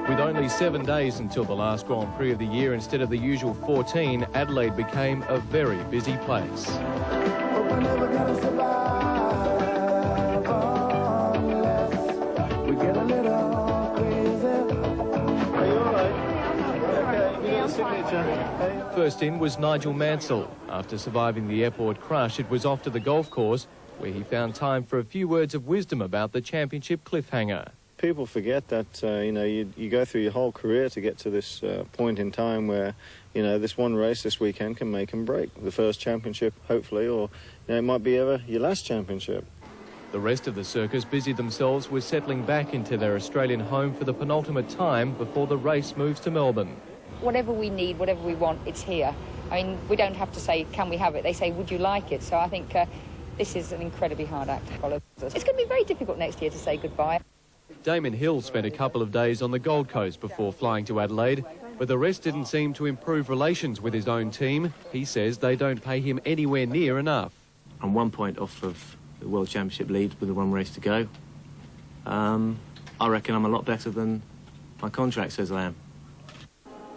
With only 7 days until the last Grand Prix of the year, instead of the usual 14, Adelaide became a very busy place. But we're never gonna survive unless we get a little crazy. Are you all right? Okay, you got a signature. Hey. First in was Nigel Mansell. After surviving the airport crash, it was off to the golf course, where he found time for a few words of wisdom about the championship cliffhanger. People forget that, you go through your whole career to get to this point in time where, this one race this weekend can make and break. The first championship, hopefully, or it might be ever your last championship. The rest of the circus busied themselves with settling back into their Australian home for the penultimate time before the race moves to Melbourne. Whatever we need, whatever we want, it's here. I mean, we don't have to say, can we have it? They say, would you like it? So I think this is an incredibly hard act to follow. It's going to be very difficult next year to say goodbye. Damon Hill spent a couple of days on the Gold Coast before flying to Adelaide, but the rest didn't seem to improve relations with his own team. He says they don't pay him anywhere near enough. I'm 1 point off of the World Championship lead with the one race to go. I reckon I'm a lot better than my contract says I am.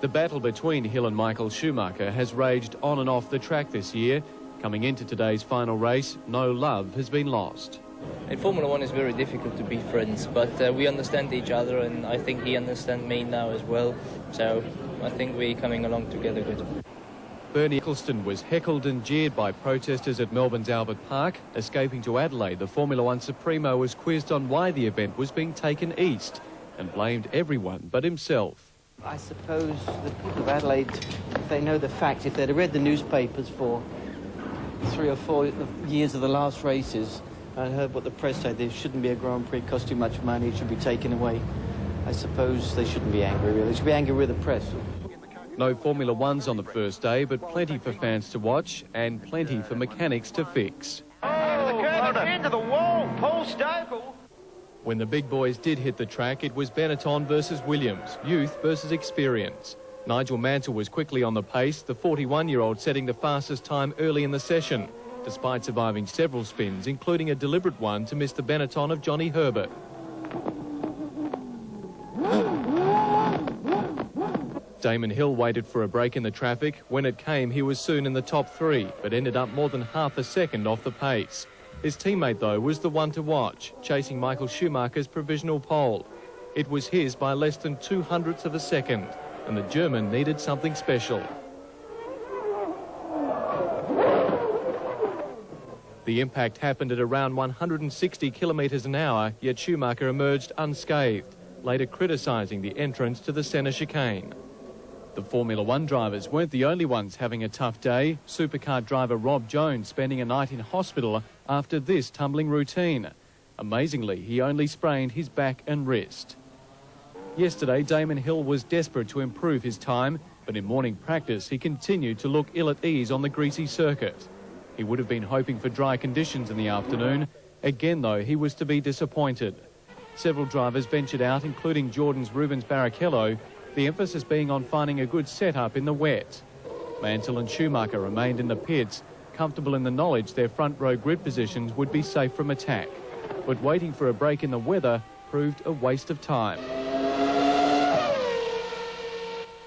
The battle between Hill and Michael Schumacher has raged on and off the track this year. Coming into today's final race, no love has been lost. In Formula One it's very difficult to be friends, but we understand each other, and I think he understands me now as well. So I think we're coming along together good. Bernie Eccleston was heckled and jeered by protesters at Melbourne's Albert Park. Escaping to Adelaide, the Formula One Supremo was quizzed on why the event was being taken east and blamed everyone but himself. I suppose the people of Adelaide, if they know the facts, if they'd have read the newspapers for 3 or 4 years of the last races, I heard what the press said, there shouldn't be a Grand Prix, cost too much money, it should be taken away. I suppose they shouldn't be angry, really. They should be angry with the press. No Formula Ones on the first day, but plenty for fans to watch and plenty for mechanics to fix. Into the wall, Paul Stokel. When the big boys did hit the track, it was Benetton versus Williams, youth versus experience. Nigel Mansell was quickly on the pace, the 41-year-old setting the fastest time early in the session, despite surviving several spins, including a deliberate one to miss the Benetton of Johnny Herbert. Damon Hill waited for a break in the traffic. When it came, he was soon in the top 3, but ended up more than half a second off the pace. His teammate, though, was the one to watch, chasing Michael Schumacher's provisional pole. It was his by less than 200ths of a second, and the German needed something special. The impact happened at around 160 kilometres an hour, yet Schumacher emerged unscathed, later criticising the entrance to the centre chicane. The Formula One drivers weren't the only ones having a tough day. Supercar driver Rob Jones spending a night in hospital after this tumbling routine. Amazingly, he only sprained his back and wrist. Yesterday, Damon Hill was desperate to improve his time, but in morning practice, he continued to look ill at ease on the greasy circuit. He would have been hoping for dry conditions in the afternoon. Again, though, he was to be disappointed. Several drivers ventured out, including Jordan's Rubens Barrichello, the emphasis being on finding a good setup in the wet. Mansell and Schumacher remained in the pits, comfortable in the knowledge their front row grid positions would be safe from attack. But waiting for a break in the weather proved a waste of time.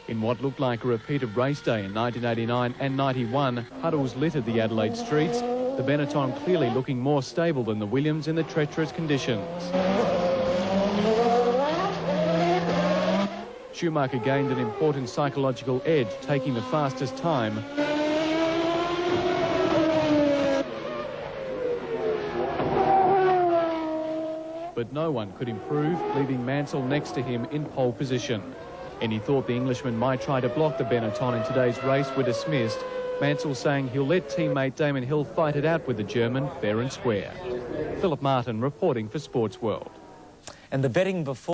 In what looked like a repeat of race day in 1989 and 91, puddles littered the Adelaide streets, the Benetton clearly looking more stable than the Williams in the treacherous conditions. Schumacher gained an important psychological edge, taking the fastest time. But no one could improve, leaving Mansell next to him in pole position. Any thought the Englishman might try to block the Benetton in today's race were dismissed. Mansell saying he'll let teammate Damon Hill fight it out with the German fair and square. Philip Martin reporting for Sports World. And the betting before